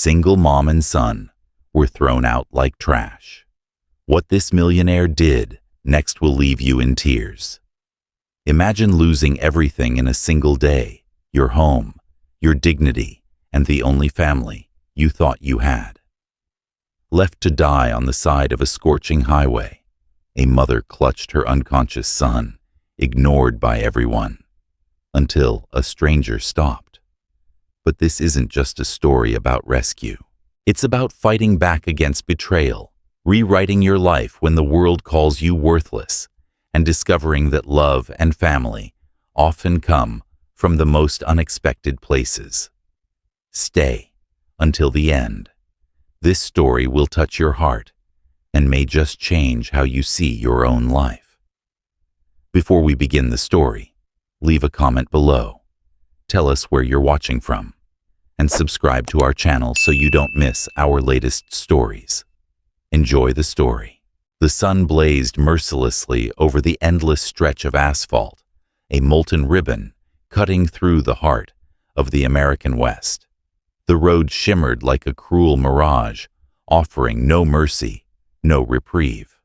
single mom and son were thrown out like trash. What this millionaire did next will leave you in tears. Imagine losing everything in a single day: your home, your dignity, and the only family you thought you had. Left to die on the side of a scorching highway, a mother clutched her unconscious son, ignored by everyone, until a stranger stopped. But this isn't just a story about rescue. It's about fighting back against betrayal, rewriting your life when the world calls you worthless, and discovering that love and family often come from the most unexpected places. Stay until the end. This story will touch your heart and may just change how you see your own life. Before we begin the story, leave a comment below. Tell us where you're watching from, and subscribe to our channel so you don't miss our latest stories. Enjoy the story. The sun blazed mercilessly over the endless stretch of asphalt, a molten ribbon cutting through the heart of the American West. The road shimmered like a cruel mirage, offering no mercy, no reprieve.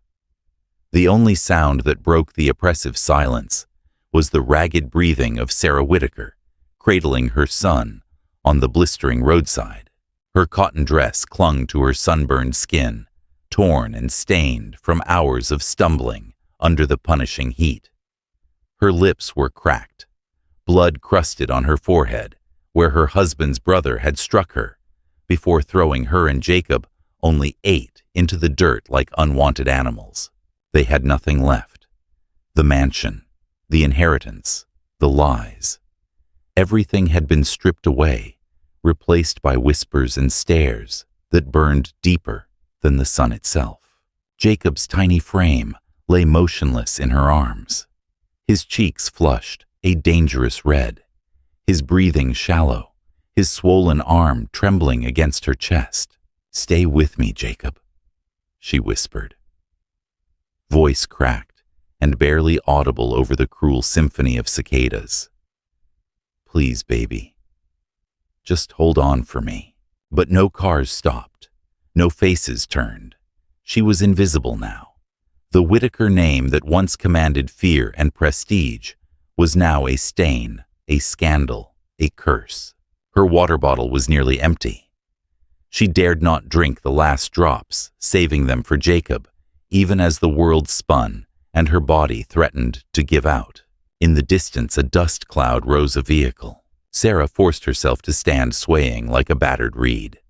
The only sound that broke the oppressive silence was the ragged breathing of Sarah Whitaker, cradling her son on the blistering roadside. Her cotton dress clung to her sunburned skin, torn and stained from hours of stumbling under the punishing heat. Her lips were cracked, blood crusted on her forehead where her husband's brother had struck her, before throwing her and Jacob, only 8, into the dirt like unwanted animals. They had nothing left. The mansion, the inheritance, the lies. Everything had been stripped away, replaced by whispers and stares that burned deeper than the sun itself. Jacob's tiny frame lay motionless in her arms, his cheeks flushed a dangerous red, his breathing shallow, his swollen arm trembling against her chest. "Stay with me, Jacob," she whispered. Voice cracked and barely audible over the cruel symphony of cicadas. "Please, baby. Just hold on for me." But no cars stopped. No faces turned. She was invisible now. The Whitaker name that once commanded fear and prestige was now a stain, a scandal, a curse. Her water bottle was nearly empty. She dared not drink the last drops, saving them for Jacob, even as the world spun and her body threatened to give out. In the distance, a dust cloud rose a vehicle. Sarah forced herself to stand swaying like a battered reed.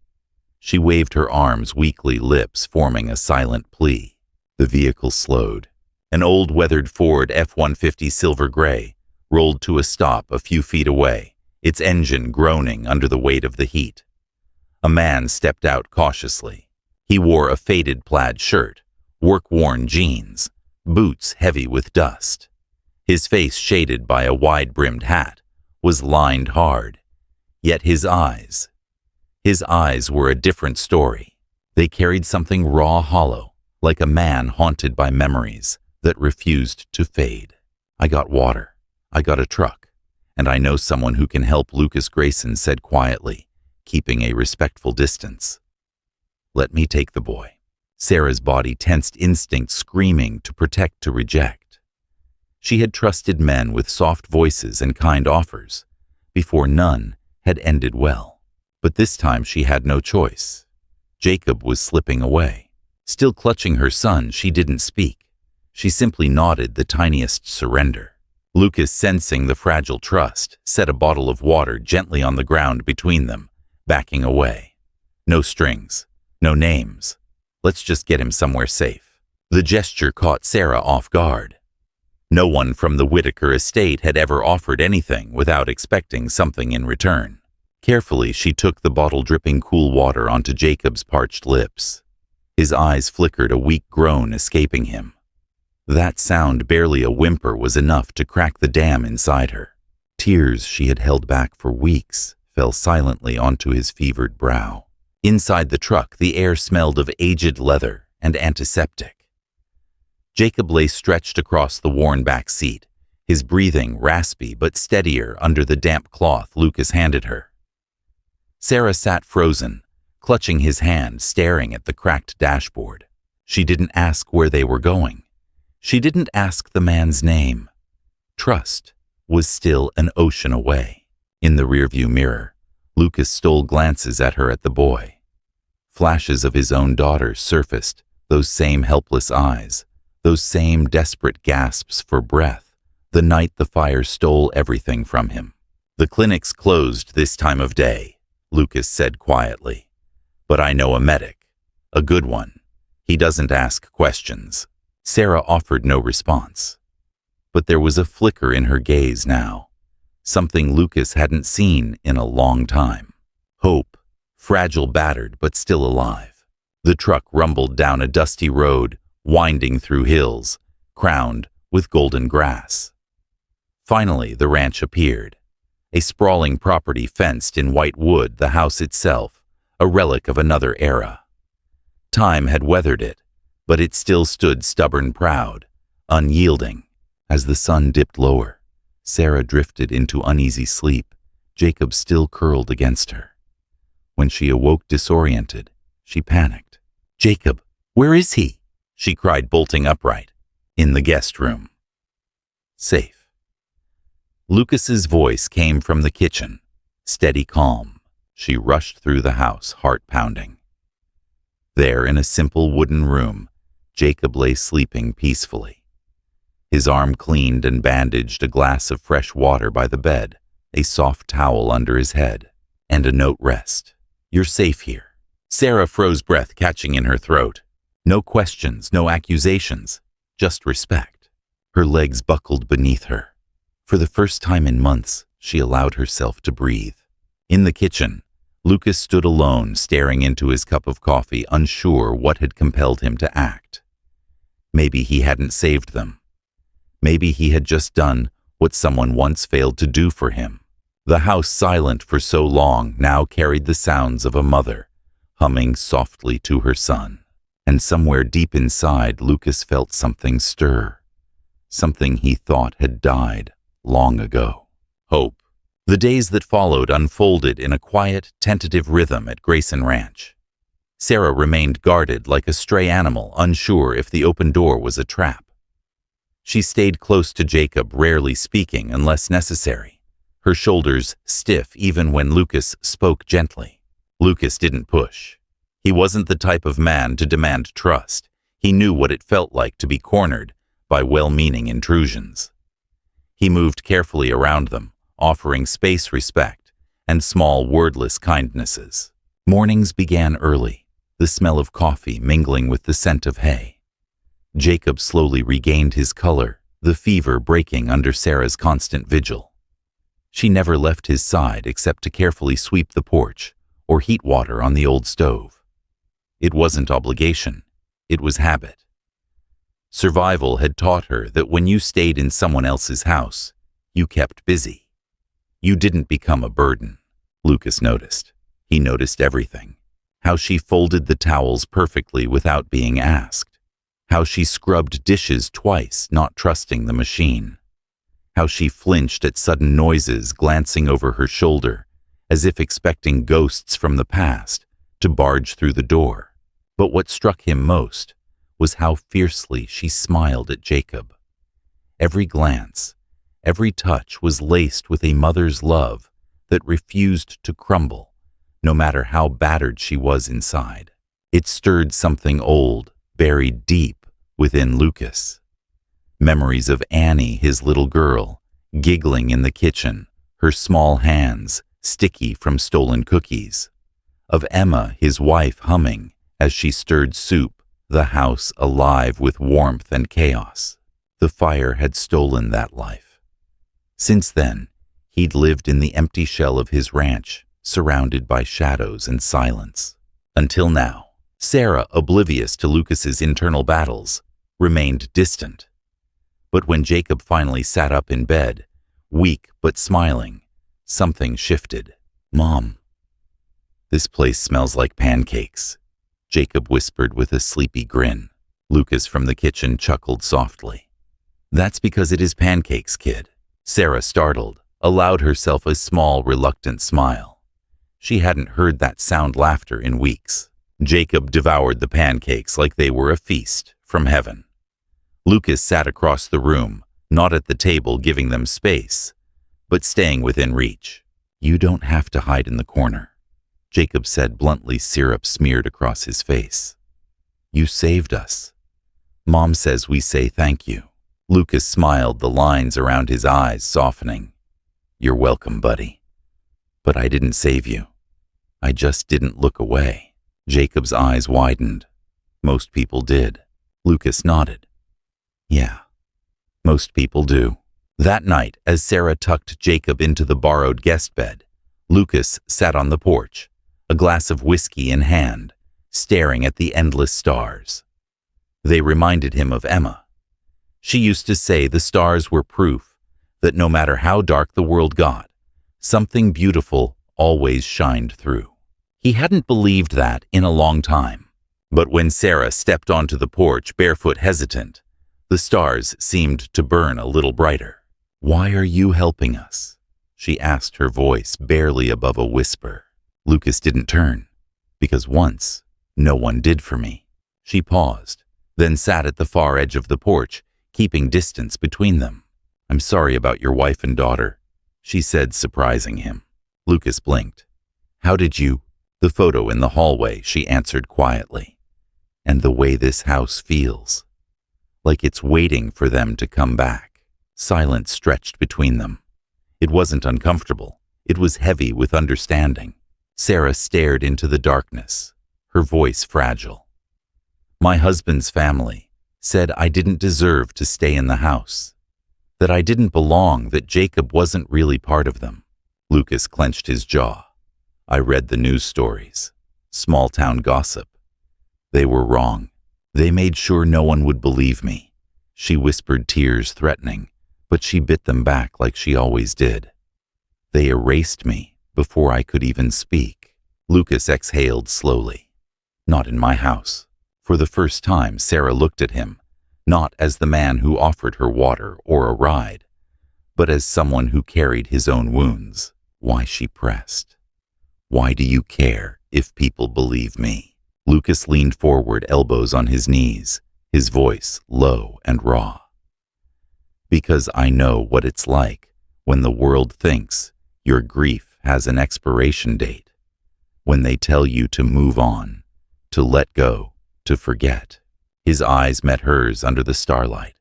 She waved her arms, weakly, lips forming a silent plea. The vehicle slowed. An old weathered Ford F-150 silver gray rolled to a stop a few feet away, its engine groaning under the weight of the heat. A man stepped out cautiously. He wore a faded plaid shirt, work-worn jeans, boots heavy with dust. His face, shaded by a wide-brimmed hat, was lined hard. Yet his eyes were a different story. They carried something raw, hollow, like a man haunted by memories that refused to fade. "I got water. I got a truck. And I know someone who can help," Lucas Grayson said quietly, keeping a respectful distance. "Let me take the boy." Sarah's body tensed, instinct screaming to protect, to reject. She had trusted men with soft voices and kind offers, before none had ended well. But this time she had no choice. Jacob was slipping away. Still clutching her son, she didn't speak. She simply nodded the tiniest surrender. Lucas, sensing the fragile trust, set a bottle of water gently on the ground between them, backing away. "No strings, no names. Let's just get him somewhere safe." The gesture caught Sarah off guard. No one from the Whitaker estate had ever offered anything without expecting something in return. Carefully, she took the bottle, dripping cool water onto Jacob's parched lips. His eyes flickered, a weak groan escaping him. That sound, barely a whimper, was enough to crack the dam inside her. Tears she had held back for weeks fell silently onto his fevered brow. Inside the truck, the air smelled of aged leather and antiseptic. Jacob lay stretched across the worn back seat, his breathing raspy but steadier under the damp cloth Lucas handed her. Sarah sat frozen, clutching his hand, staring at the cracked dashboard. She didn't ask where they were going. She didn't ask the man's name. Trust was still an ocean away. In the rearview mirror, Lucas stole glances at her, at the boy. Flashes of his own daughter surfaced, those same helpless eyes, those same desperate gasps for breath, the night the fire stole everything from him. "The clinic's closed this time of day," Lucas said quietly. "But I know a medic. A good one. He doesn't ask questions." Sarah offered no response. But there was a flicker in her gaze now, something Lucas hadn't seen in a long time. Hope, fragile, battered, but still alive. The truck rumbled down a dusty road, winding through hills, crowned with golden grass. Finally, the ranch appeared. A sprawling property fenced in white wood, the house itself, a relic of another era. Time had weathered it, but it still stood stubborn, proud, unyielding. As the sun dipped lower, Sarah drifted into uneasy sleep, Jacob still curled against her. When she awoke disoriented, she panicked. "Jacob, where is he?" she cried, bolting upright. "In the guest room." Safe. Lucas's voice came from the kitchen, steady, calm. She rushed through the house, heart pounding. There, in a simple wooden room, Jacob lay sleeping peacefully. His arm cleaned and bandaged, a glass of fresh water by the bed, a soft towel under his head, and a note: "Rest. You're safe here." Sarah froze, breath catching in her throat. No questions, no accusations, just respect. Her legs buckled beneath her. For the first time in months, she allowed herself to breathe. In the kitchen, Lucas stood alone, staring into his cup of coffee, unsure what had compelled him to act. Maybe he hadn't saved them. Maybe he had just done what someone once failed to do for him. The house, silent for so long, now carried the sounds of a mother, humming softly to her son. And somewhere deep inside, Lucas felt something stir, something he thought had died long ago. Hope. The days that followed unfolded in a quiet, tentative rhythm at Grayson Ranch. Sarah remained guarded like a stray animal, unsure if the open door was a trap. She stayed close to Jacob, rarely speaking unless necessary, her shoulders stiff even when Lucas spoke gently. Lucas didn't push. He wasn't the type of man to demand trust. He knew what it felt like to be cornered by well-meaning intrusions. He moved carefully around them, offering space, respect, and small wordless kindnesses. Mornings began early, the smell of coffee mingling with the scent of hay. Jacob slowly regained his color, the fever breaking under Sarah's constant vigil. She never left his side except to carefully sweep the porch or heat water on the old stove. It wasn't obligation, it was habit. Survival had taught her that when you stayed in someone else's house, you kept busy. You didn't become a burden. Lucas noticed. He noticed everything. How she folded the towels perfectly without being asked. How she scrubbed dishes twice, not trusting the machine. How she flinched at sudden noises, glancing over her shoulder, as if expecting ghosts from the past to barge through the door. But what struck him most was how fiercely she smiled at Jacob. Every glance, every touch was laced with a mother's love that refused to crumble, no matter how battered she was inside. It stirred something old, buried deep within Lucas. Memories of Annie, his little girl, giggling in the kitchen, her small hands sticky from stolen cookies. Of Emma, his wife, humming as she stirred soup, the house alive with warmth and chaos. The fire had stolen that life. Since then, he'd lived in the empty shell of his ranch, surrounded by shadows and silence. Until now, Sarah, oblivious to Lucas's internal battles, remained distant. But when Jacob finally sat up in bed, weak but smiling, something shifted. "Mom, this place smells like pancakes," Jacob whispered with a sleepy grin. Lucas from the kitchen chuckled softly. "That's because it is pancakes, kid." Sarah, startled, allowed herself a small, reluctant smile. She hadn't heard that sound laughter in weeks. Jacob devoured the pancakes like they were a feast from heaven. Lucas sat across the room, not at the table giving them space, but staying within reach. "You don't have to hide in the corner," Jacob said, bluntly, syrup smeared across his face. "You saved us. Mom says we say thank you." Lucas smiled, the lines around his eyes softening. "You're welcome, buddy. But I didn't save you. I just didn't look away." Jacob's eyes widened. "Most people did." Lucas nodded. "Yeah, most people do." That night, as Sarah tucked Jacob into the borrowed guest bed, Lucas sat on the porch, a glass of whiskey in hand, staring at the endless stars. They reminded him of Emma. She used to say the stars were proof that no matter how dark the world got, something beautiful always shined through. He hadn't believed that in a long time, but when Sarah stepped onto the porch, barefoot, hesitant, the stars seemed to burn a little brighter. "Why are you helping us?" she asked, her voice barely above a whisper. Lucas didn't turn, because once no one did for me. She paused, then sat at the far edge of the porch, keeping distance between them. "I'm sorry about your wife and daughter," she said, surprising him. Lucas blinked. "How did you—" "The photo in the hallway," she answered quietly. "And the way this house feels. Like it's waiting for them to come back." Silence stretched between them. It wasn't uncomfortable. It was heavy with understanding. Sarah stared into the darkness, her voice fragile. "My husband's family said I didn't deserve to stay in the house, that I didn't belong, that Jacob wasn't really part of them." Lucas clenched his jaw. "I read the news stories, small-town gossip. They were wrong. They made sure no one would believe me." She whispered, tears threatening, but she bit them back like she always did. "They erased me before I could even speak." Lucas exhaled slowly. "Not in my house." For the first time, Sarah looked at him, not as the man who offered her water or a ride, but as someone who carried his own wounds. "Why?" she pressed. "Why do you care if people believe me?" Lucas leaned forward, elbows on his knees, his voice low and raw. "Because I know what it's like when the world thinks your grief has an expiration date, when they tell you to move on, to let go, to forget." His eyes met hers under the starlight.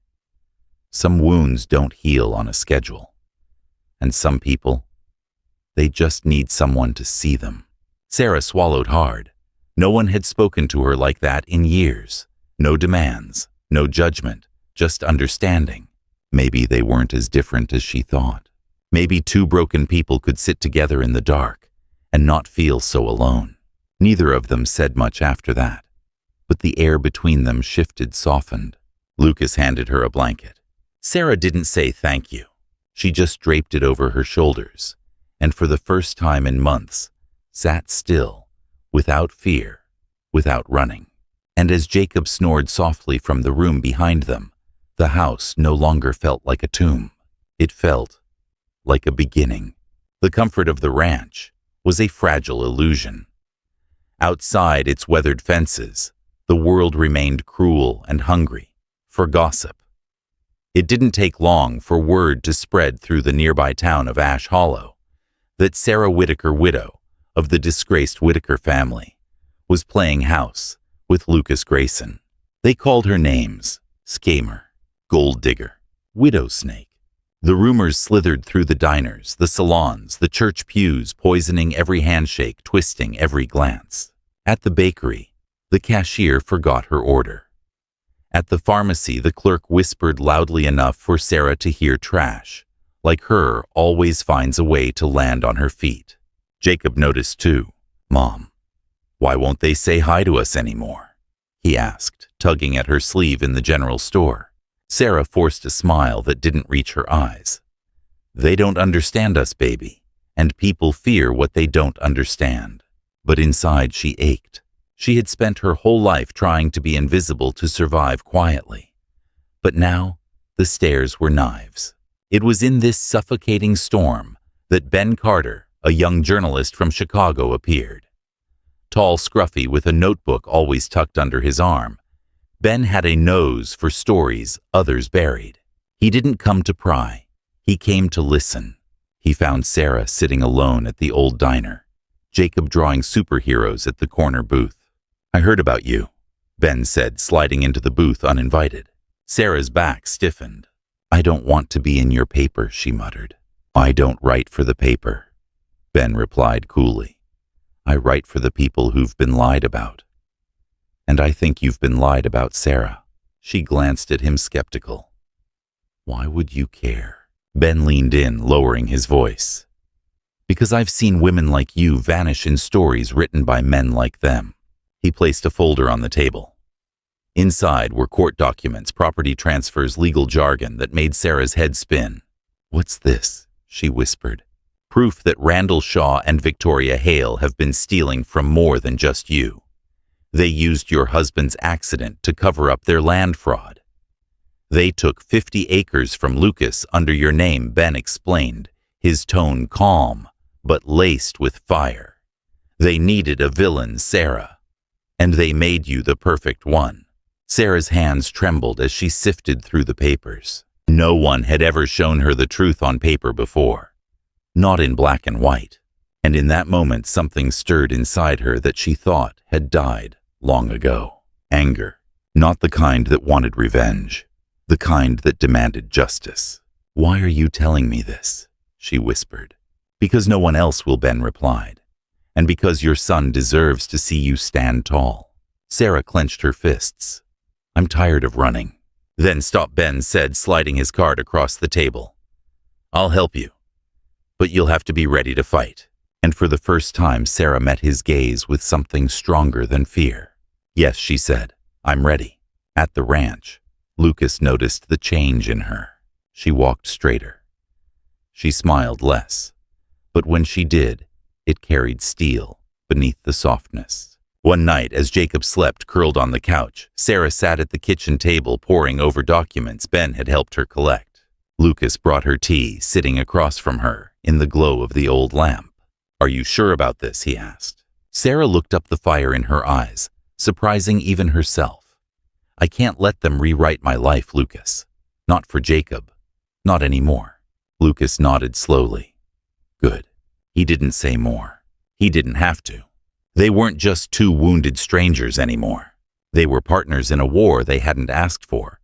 "Some wounds don't heal on a schedule. And some people, they just need someone to see them." Sarah swallowed hard. No one had spoken to her like that in years. No demands, no judgment, just understanding. Maybe they weren't as different as she thought. Maybe two broken people could sit together in the dark and not feel so alone. Neither of them said much after that, but the air between them shifted, softened. Lucas handed her a blanket. Sarah didn't say thank you. She just draped it over her shoulders, and for the first time in months, sat still, without fear, without running. And as Jacob snored softly from the room behind them, the house no longer felt like a tomb. It felt like a beginning. The comfort of the ranch was a fragile illusion. Outside its weathered fences, the world remained cruel and hungry for gossip. It didn't take long for word to spread through the nearby town of Ash Hollow that Sarah Whitaker, widow of the disgraced Whitaker family, was playing house with Lucas Grayson. They called her names: Scammer, Gold Digger, Widow Snake. The rumors slithered through the diners, the salons, the church pews, poisoning every handshake, twisting every glance. At the bakery, the cashier forgot her order. At the pharmacy, the clerk whispered loudly enough for Sarah to hear trash, like her, always finds a way to land on her feet. Jacob noticed too. "Mom, why won't they say hi to us anymore?" he asked, tugging at her sleeve in the general store. Sarah forced a smile that didn't reach her eyes. "They don't understand us, baby, and people fear what they don't understand." But inside she ached. She had spent her whole life trying to be invisible, to survive quietly. But now the stairs were knives. It was in this suffocating storm that Ben Carter, a young journalist from Chicago appeared. Tall, scruffy, with a notebook always tucked under his arm, Ben had a nose for stories others buried. He didn't come to pry. He came to listen. He found Sarah sitting alone at the old diner, Jacob drawing superheroes at the corner booth. "I heard about you," Ben said, sliding into the booth uninvited. Sarah's back stiffened. "I don't want to be in your paper," she muttered. "I don't write for the paper," Ben replied coolly. "I write for the people who've been lied about. And I think you've been lied about, Sarah." She glanced at him skeptical. "Why would you care?" Ben leaned in, lowering his voice. "Because I've seen women like you vanish in stories written by men like them." He placed a folder on the table. Inside were court documents, property transfers, legal jargon that made Sarah's head spin. "What's this?" she whispered. "Proof that Randall Shaw and Victoria Hale have been stealing from more than just you. They used your husband's accident to cover up their land fraud. They took 50 acres from Lucas under your name," Ben explained, his tone calm, but laced with fire. "They needed a villain, Sarah, and they made you the perfect one." Sarah's hands trembled as she sifted through the papers. No one had ever shown her the truth on paper before, not in black and white. And in that moment something stirred inside her that she thought had died long ago. Anger, not the kind that wanted revenge, the kind that demanded justice. "Why are you telling me this?" she whispered. "Because no one else will," Ben replied. "And because your son deserves to see you stand tall." Sarah clenched her fists. "I'm tired of running." "Then stop," Ben said, sliding his card across the table. "I'll help you, but you'll have to be ready to fight." And for the first time, Sarah met his gaze with something stronger than fear. "Yes," she said, "I'm ready." At the ranch, Lucas noticed the change in her. She walked straighter. She smiled less, but when she did, it carried steel beneath the softness. One night, as Jacob slept curled on the couch, Sarah sat at the kitchen table poring over documents Ben had helped her collect. Lucas brought her tea, sitting across from her in the glow of the old lamp. "Are you sure about this?" he asked. Sarah looked up, the fire in her eyes, surprising even herself. "I can't let them rewrite my life, Lucas. Not for Jacob. Not anymore." Lucas nodded slowly. Good. He didn't say more. He didn't have to. They weren't just two wounded strangers anymore. They were partners in a war they hadn't asked for,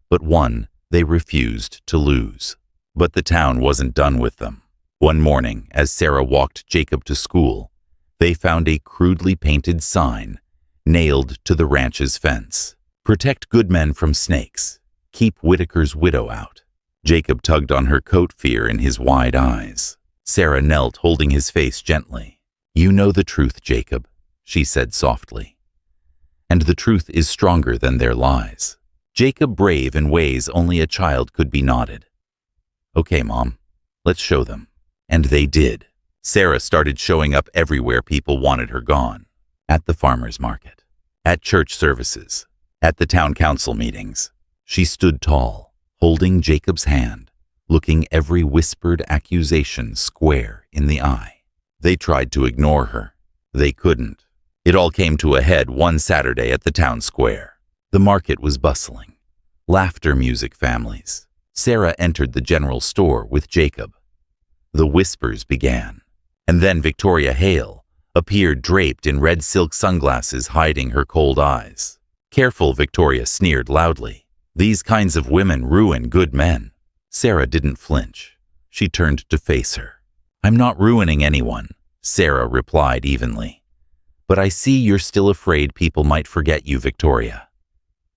but one they refused to lose. But the town wasn't done with them. One morning, as Sarah walked Jacob to school, they found a crudely painted sign nailed to the ranch's fence. "Protect good men from snakes. Keep Whitaker's widow out." Jacob tugged on her coat, fear in his wide eyes. Sarah knelt, holding his face gently. "You know the truth, Jacob," she said softly. "And the truth is stronger than their lies." Jacob, brave in ways only a child could be, nodded. "Okay, Mom, let's show them." And they did. Sarah started showing up everywhere people wanted her gone. At the farmer's market, at church services, at the town council meetings. She stood tall, holding Jacob's hand, looking every whispered accusation square in the eye. They tried to ignore her. They couldn't. It all came to a head one Saturday at the town square. The market was bustling. Laughter, music, families. Sarah entered the general store with Jacob. The whispers began. And then Victoria Hale appeared, draped in red silk sunglasses, hiding her cold eyes. "Careful," Victoria sneered loudly. "These kinds of women ruin good men." Sarah didn't flinch. She turned to face her. "I'm not ruining anyone," Sarah replied evenly. "But I see you're still afraid people might forget you, Victoria.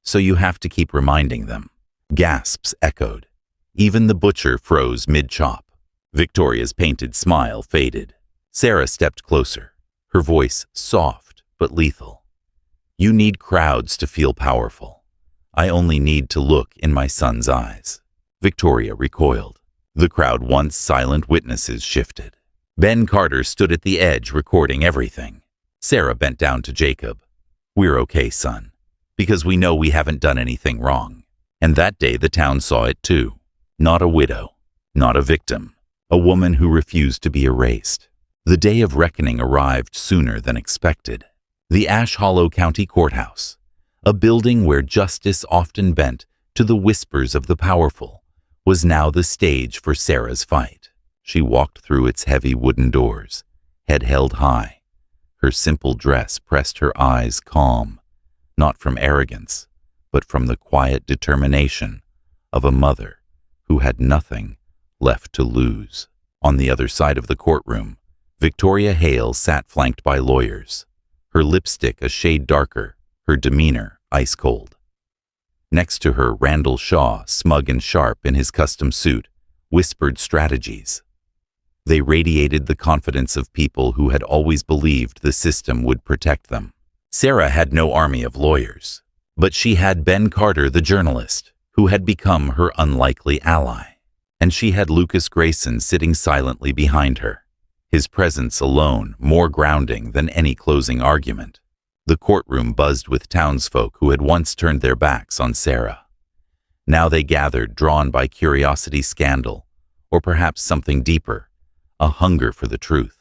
So you have to keep reminding them." Gasps echoed. Even the butcher froze mid-chop. Victoria's painted smile faded. Sarah stepped closer, her voice soft but lethal. "You need crowds to feel powerful. I only need to look in my son's eyes." Victoria recoiled. The crowd, once silent witnesses, shifted. Ben Carter stood at the edge, recording everything. Sarah bent down to Jacob. "We're okay, son, because we know we haven't done anything wrong." And that day the town saw it too. Not a widow, not a victim, a woman who refused to be erased. The day of reckoning arrived sooner than expected. The Ash Hollow County Courthouse, a building where justice often bent to the whispers of the powerful, was now the stage for Sarah's fight. She walked through its heavy wooden doors, head held high. Her simple dress pressed her eyes calm, not from arrogance, but from the quiet determination of a mother who had nothing left to lose. On the other side of the courtroom, Victoria Hale sat flanked by lawyers, her lipstick a shade darker, her demeanor ice cold. Next to her, Randall Shaw, smug and sharp in his custom suit, whispered strategies. They radiated the confidence of people who had always believed the system would protect them. Sarah had no army of lawyers, but she had Ben Carter, the journalist, who had become her unlikely ally. And she had Lucas Grayson sitting silently behind her, his presence alone more grounding than any closing argument. The courtroom buzzed with townsfolk who had once turned their backs on Sarah. Now they gathered, drawn by curiosity, scandal, or perhaps something deeper, a hunger for the truth.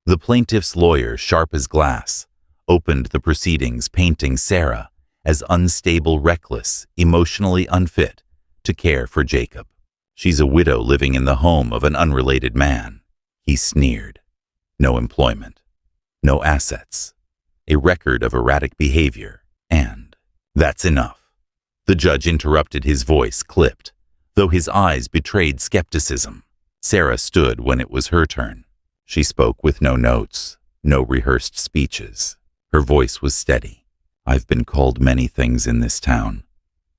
The plaintiff's lawyer, sharp as glass, opened the proceedings, painting Sarah as unstable, reckless, emotionally unfit to care for Jacob. She's a widow living in the home of an unrelated man. He sneered. No employment, no assets, a record of erratic behavior, and that's enough. The judge interrupted, his voice clipped, though his eyes betrayed skepticism. Sarah stood when it was her turn. She spoke with no notes, no rehearsed speeches. Her voice was steady. I've been called many things in this town.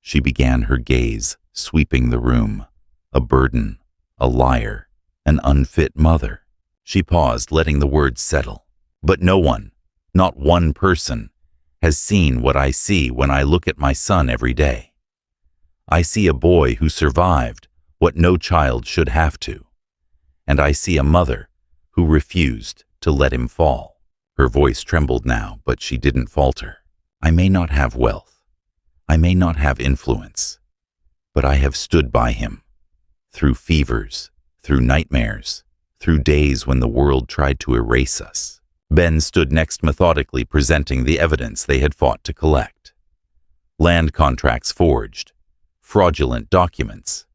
She began, her gaze sweeping the room. A burden, a liar, an unfit mother. She paused, letting the words settle. But no one, not one person, has seen what I see when I look at my son every day. I see a boy who survived what no child should have to. And I see a mother who refused to let him fall. Her voice trembled now, but she didn't falter. I may not have wealth. I may not have influence. But I have stood by him. Through fevers, through nightmares, through days when the world tried to erase us. Ben stood next, methodically presenting the evidence they had fought to collect. Land contracts forged, fraudulent documents,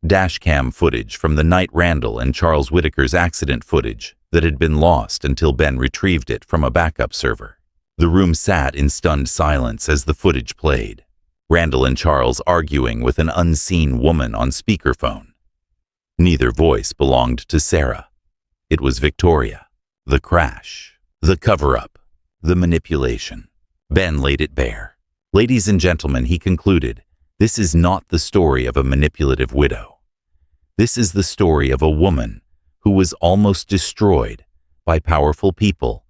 dashcam footage from the night, Randall and Charles Whitaker's accident footage that had been lost until Ben retrieved it from a backup server. The room sat in stunned silence as the footage played. Randall and Charles arguing with an unseen woman on speakerphone. Neither voice belonged to Sarah. It was Victoria. The crash, the cover-up, the manipulation. Ben laid it bare. Ladies and gentlemen, he concluded, this is not the story of a manipulative widow. This is the story of a woman who was almost destroyed by powerful people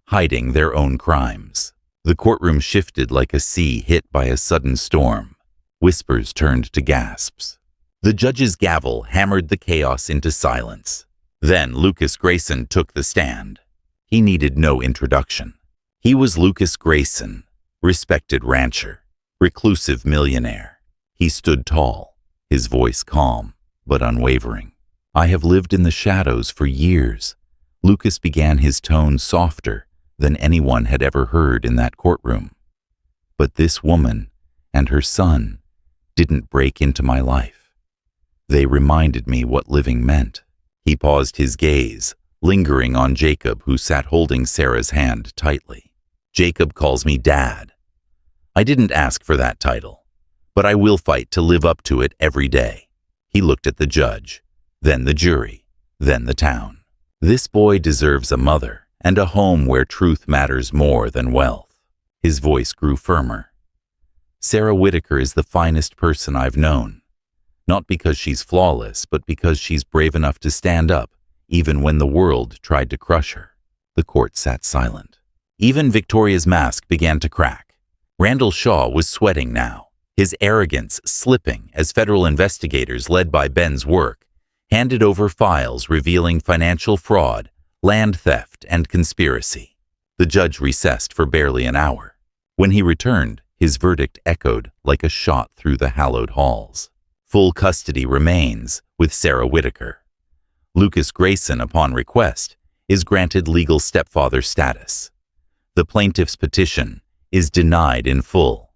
hiding their own crimes. The courtroom shifted like a sea hit by a sudden storm. Whispers turned to gasps. The judge's gavel hammered the chaos into silence. Then Lucas Grayson took the stand. He needed no introduction. He was Lucas Grayson, respected rancher, reclusive millionaire. He stood tall, his voice calm but unwavering. I have lived in the shadows for years. Lucas began, his tone softer than anyone had ever heard in that courtroom. But this woman and her son didn't break into my life. They reminded me what living meant. He paused, his gaze lingering on Jacob, who sat holding Sarah's hand tightly. Jacob calls me Dad. I didn't ask for that title, but I will fight to live up to it every day. He looked at the judge, then the jury, then the town. This boy deserves a mother and a home where truth matters more than wealth. His voice grew firmer. Sarah Whitaker is the finest person I've known. Not because she's flawless, but because she's brave enough to stand up, even when the world tried to crush her. The court sat silent. Even Victoria's mask began to crack. Randall Shaw was sweating now, his arrogance slipping as federal investigators led by Ben's work handed over files revealing financial fraud, land theft, and conspiracy. The judge recessed for barely an hour. When he returned, his verdict echoed like a shot through the hallowed halls. Full custody remains with Sarah Whitaker. Lucas Grayson, upon request, is granted legal stepfather status. The plaintiff's petition is denied in full.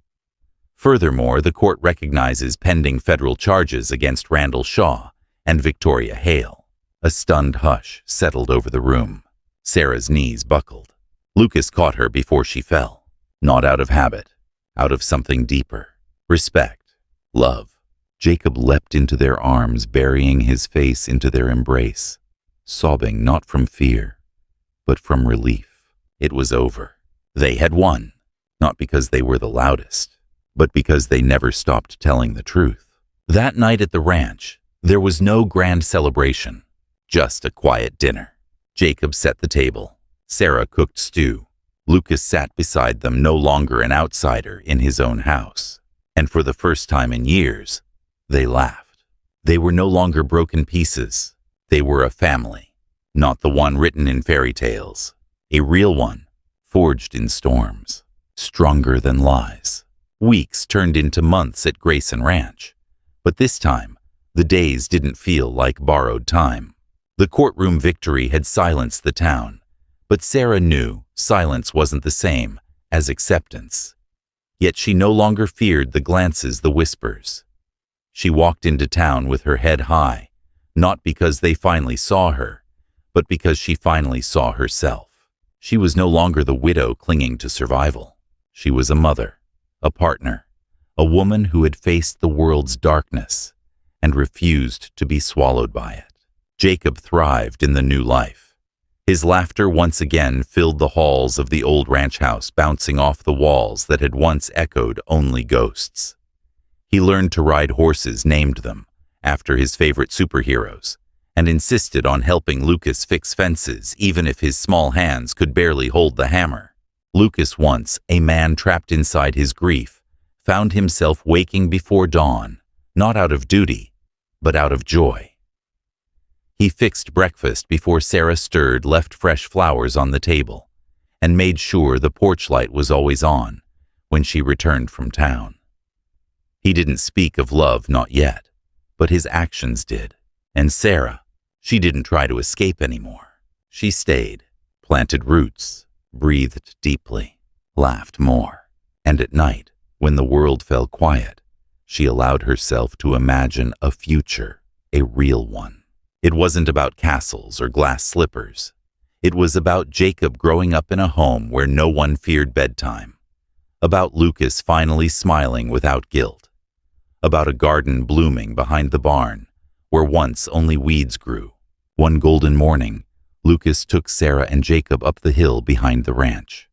Furthermore, the court recognizes pending federal charges against Randall Shaw and Victoria Hale. A stunned hush settled over the room. Sarah's knees buckled. Lucas caught her before she fell. Not out of habit, out of something deeper. Respect. Love. Jacob leapt into their arms, burying his face into their embrace, sobbing not from fear, but from relief. It was over. They had won, not because they were the loudest, but because they never stopped telling the truth. That night at the ranch, there was no grand celebration, just a quiet dinner. Jacob set the table. Sarah cooked stew. Lucas sat beside them, no longer an outsider in his own house. And for the first time in years, they laughed. They were no longer broken pieces. They were a family, not the one written in fairy tales. A real one, forged in storms, stronger than lies. Weeks turned into months at Grayson Ranch, but this time, the days didn't feel like borrowed time. The courtroom victory had silenced the town, but Sarah knew silence wasn't the same as acceptance. Yet she no longer feared the glances, the whispers. She walked into town with her head high, not because they finally saw her, but because she finally saw herself. She was no longer the widow clinging to survival. She was a mother, a partner, a woman who had faced the world's darkness and refused to be swallowed by it. Jacob thrived in the new life. His laughter once again filled the halls of the old ranch house, bouncing off the walls that had once echoed only ghosts. He learned to ride horses, named them after his favorite superheroes, and insisted on helping Lucas fix fences even if his small hands could barely hold the hammer. Lucas, once a man trapped inside his grief, found himself waking before dawn, not out of duty, but out of joy. He fixed breakfast before Sarah stirred, left fresh flowers on the table, and made sure the porch light was always on when she returned from town. He didn't speak of love, not yet, but his actions did. And Sarah, she didn't try to escape anymore. She stayed, planted roots, breathed deeply, laughed more. And at night, when the world fell quiet, she allowed herself to imagine a future, a real one. It wasn't about castles or glass slippers. It was about Jacob growing up in a home where no one feared bedtime. About Lucas finally smiling without guilt. About a garden blooming behind the barn, where once only weeds grew. One golden morning, Lucas took Sarah and Jacob up the hill behind the ranch.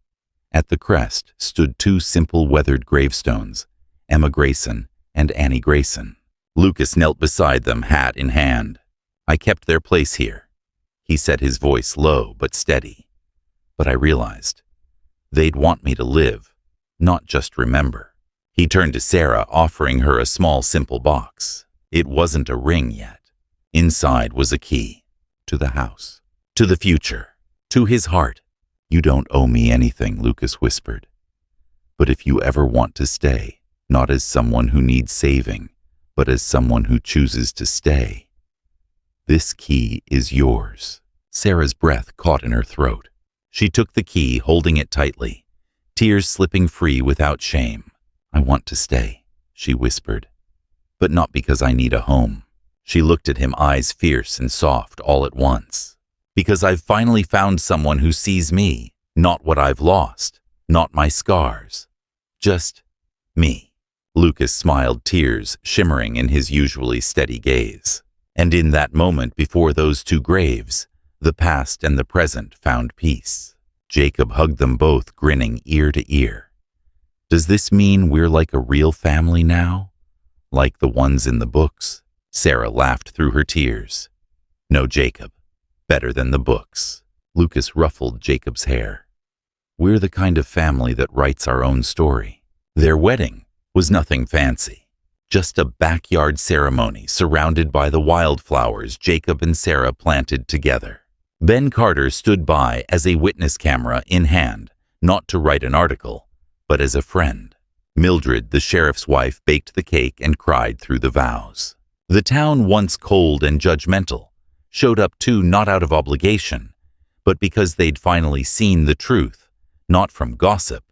At the crest stood two simple weathered gravestones, Emma Grayson and Annie Grayson. Lucas knelt beside them, hat in hand. "I kept their place here," he said, his voice low but steady. "But I realized they'd want me to live, not just remember." He turned to Sarah, offering her a small, simple box. It wasn't a ring yet. Inside was a key to the house, to the future, to his heart. "You don't owe me anything," Lucas whispered. "But if you ever want to stay, not as someone who needs saving, but as someone who chooses to stay, this key is yours." Sarah's breath caught in her throat. She took the key, holding it tightly, tears slipping free without shame. "I want to stay," she whispered, "but not because I need a home." She looked at him, eyes fierce and soft all at once. "Because I've finally found someone who sees me, not what I've lost, not my scars, just me." Lucas smiled, tears shimmering in his usually steady gaze. And in that moment before those two graves, the past and the present found peace. Jacob hugged them both, grinning ear to ear. "Does this mean we're like a real family now? Like the ones in the books?" Sarah laughed through her tears. "No, Jacob. Better than the books." Lucas ruffled Jacob's hair. "We're the kind of family that writes our own story." Their wedding was nothing fancy. Just a backyard ceremony surrounded by the wildflowers Jacob and Sarah planted together. Ben Carter stood by as a witness, camera in hand, not to write an article, but as a friend. Mildred, the sheriff's wife, baked the cake and cried through the vows. The town, once cold and judgmental, showed up too, not out of obligation, but because they'd finally seen the truth, not from gossip,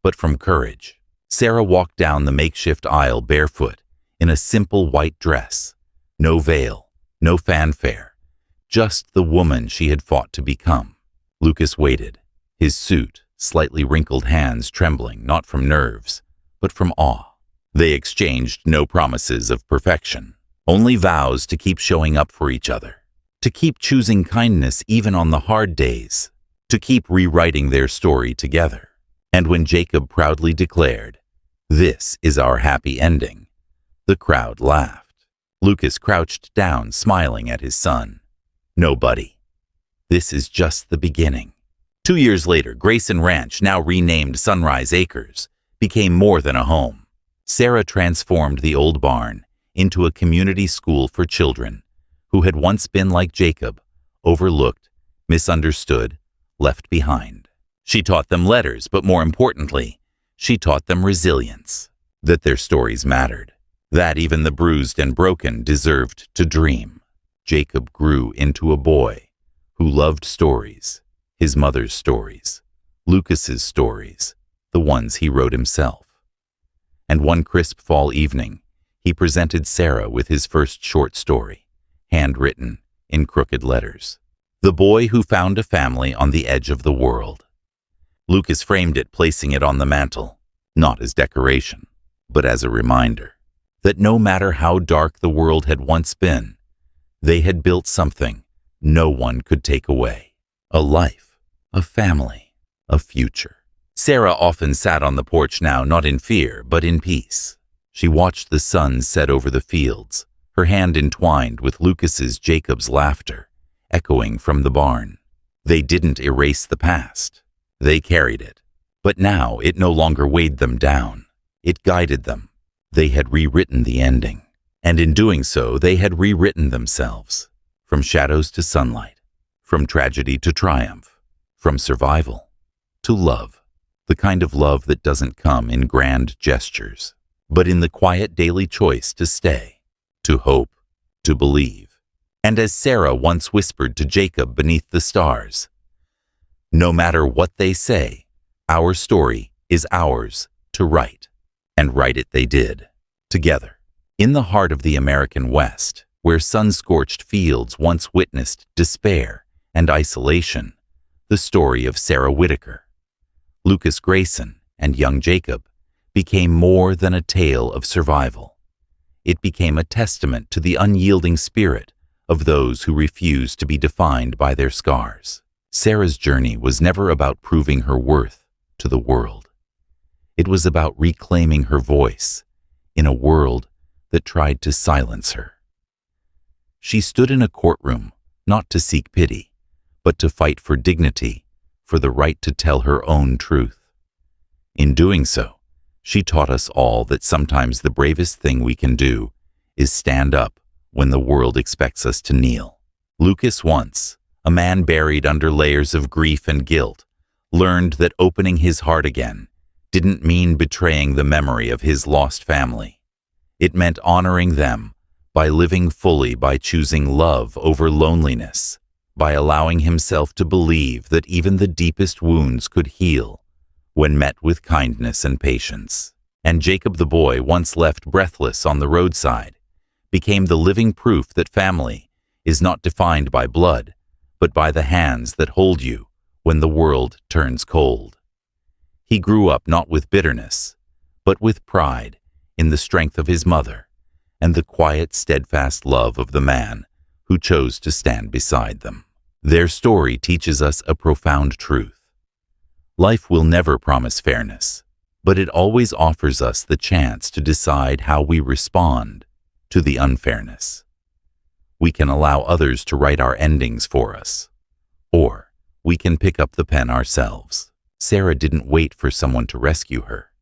but from courage. Sarah walked down the makeshift aisle barefoot, in a simple white dress. No veil, no fanfare, just the woman she had fought to become. Lucas waited, his suit, slightly wrinkled hands trembling not from nerves, but from awe. They exchanged no promises of perfection, only vows to keep showing up for each other, to keep choosing kindness even on the hard days, to keep rewriting their story together. And when Jacob proudly declared, "This is our happy ending," the crowd laughed. Lucas crouched down, smiling at his son. "No, buddy. This is just the beginning." 2 years later, Grayson Ranch, now renamed Sunrise Acres, became more than a home. Sarah transformed the old barn into a community school for children who had once been like Jacob, overlooked, misunderstood, left behind. She taught them letters, but more importantly, she taught them resilience, that their stories mattered, that even the bruised and broken deserved to dream. Jacob grew into a boy who loved stories, his mother's stories, Lucas's stories, the ones he wrote himself. And one crisp fall evening, he presented Sarah with his first short story, handwritten in crooked letters. The Boy Who Found a Family on the Edge of the World. Lucas framed it, placing it on the mantel, not as decoration, but as a reminder that no matter how dark the world had once been, they had built something no one could take away. A life, a family, a future. Sarah often sat on the porch now, not in fear, but in peace. She watched the sun set over the fields, her hand entwined with Lucas's Jacob's laughter, echoing from the barn. They didn't erase the past. They carried it. But now it no longer weighed them down. It guided them. They had rewritten the ending. And in doing so, they had rewritten themselves. From shadows to sunlight. From tragedy to triumph. From survival to love. The kind of love that doesn't come in grand gestures, but in the quiet daily choice to stay, to hope, to believe. And as Sarah once whispered to Jacob beneath the stars, "No matter what they say, our story is ours to write." And write it they did, together. In the heart of the American West, where sun-scorched fields once witnessed despair and isolation, the story of Sarah Whitaker, Lucas Grayson, and young Jacob became more than a tale of survival. It became a testament to the unyielding spirit of those who refuse to be defined by their scars. Sarah's journey was never about proving her worth to the world. It was about reclaiming her voice in a world that tried to silence her. She stood in a courtroom not to seek pity, but to fight for dignity, for the right to tell her own truth. In doing so, she taught us all that sometimes the bravest thing we can do is stand up when the world expects us to kneel. Lucas once, a man buried under layers of grief and guilt, learned that opening his heart again didn't mean betraying the memory of his lost family. It meant honoring them by living fully, by choosing love over loneliness, by allowing himself to believe that even the deepest wounds could heal when met with kindness and patience. And Jacob the boy, once left breathless on the roadside, became the living proof that family is not defined by blood, but by the hands that hold you when the world turns cold. He grew up not with bitterness, but with pride in the strength of his mother and the quiet, steadfast love of the man who chose to stand beside them. Their story teaches us a profound truth. Life will never promise fairness, but it always offers us the chance to decide how we respond to the unfairness. We can allow others to write our endings for us, or we can pick up the pen ourselves. Sarah didn't wait for someone to rescue her.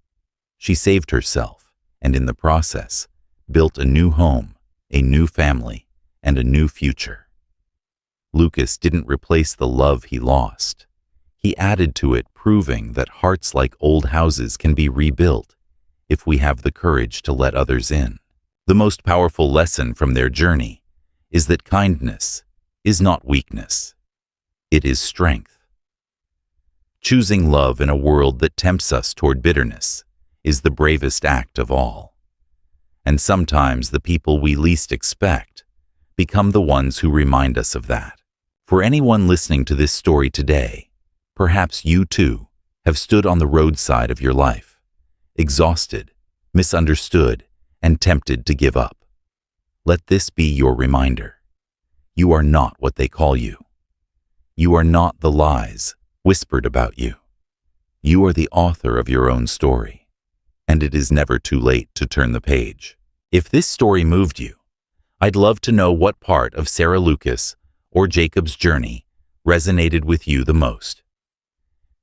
She saved herself, and in the process, built a new home, a new family, and a new future. Lucas didn't replace the love he lost. He added to it, proving that hearts like old houses can be rebuilt if we have the courage to let others in. The most powerful lesson from their journey is that kindness is not weakness. it is strength. Choosing love in a world that tempts us toward bitterness is the bravest act of all. And sometimes the people we least expect become the ones who remind us of that. For anyone listening to this story today, perhaps you too have stood on the roadside of your life, exhausted, misunderstood, and tempted to give up. Let this be your reminder. You are not what they call you. You are not the lies whispered about you. You are the author of your own story, and it is never too late to turn the page. If this story moved you, I'd love to know what part of Sarah Lucas or Jacob's journey resonated with you the most.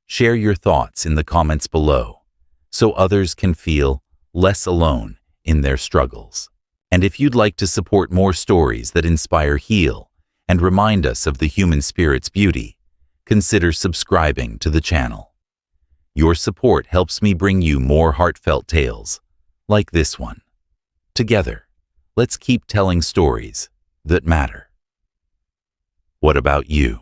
Share your thoughts in the comments below so others can feel less alone in their struggles. And if you'd like to support more stories that inspire, heal, and remind us of the human spirit's beauty, consider subscribing to the channel. Your support helps me bring you more heartfelt tales like this one. Together, let's keep telling stories that matter. What about you?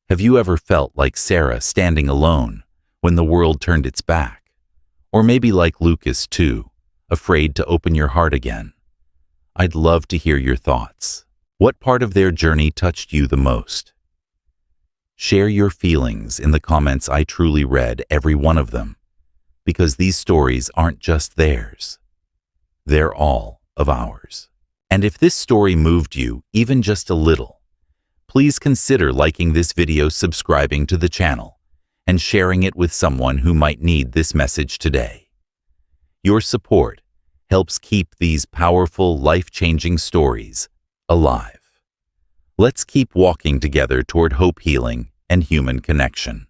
Have you ever felt like Sarah standing alone when the world turned its back? Or maybe like Lucas too, afraid to open your heart again? I'd love to hear your thoughts. What part of their journey touched you the most? Share your feelings in the comments. I truly read every one of them, because these stories aren't just theirs. They're all of ours. And if this story moved you even just a little, please consider liking this video, subscribing to the channel, and sharing it with someone who might need this message today. Your support helps keep these powerful, life-changing stories alive. Let's keep walking together toward hope, healing, and human connection.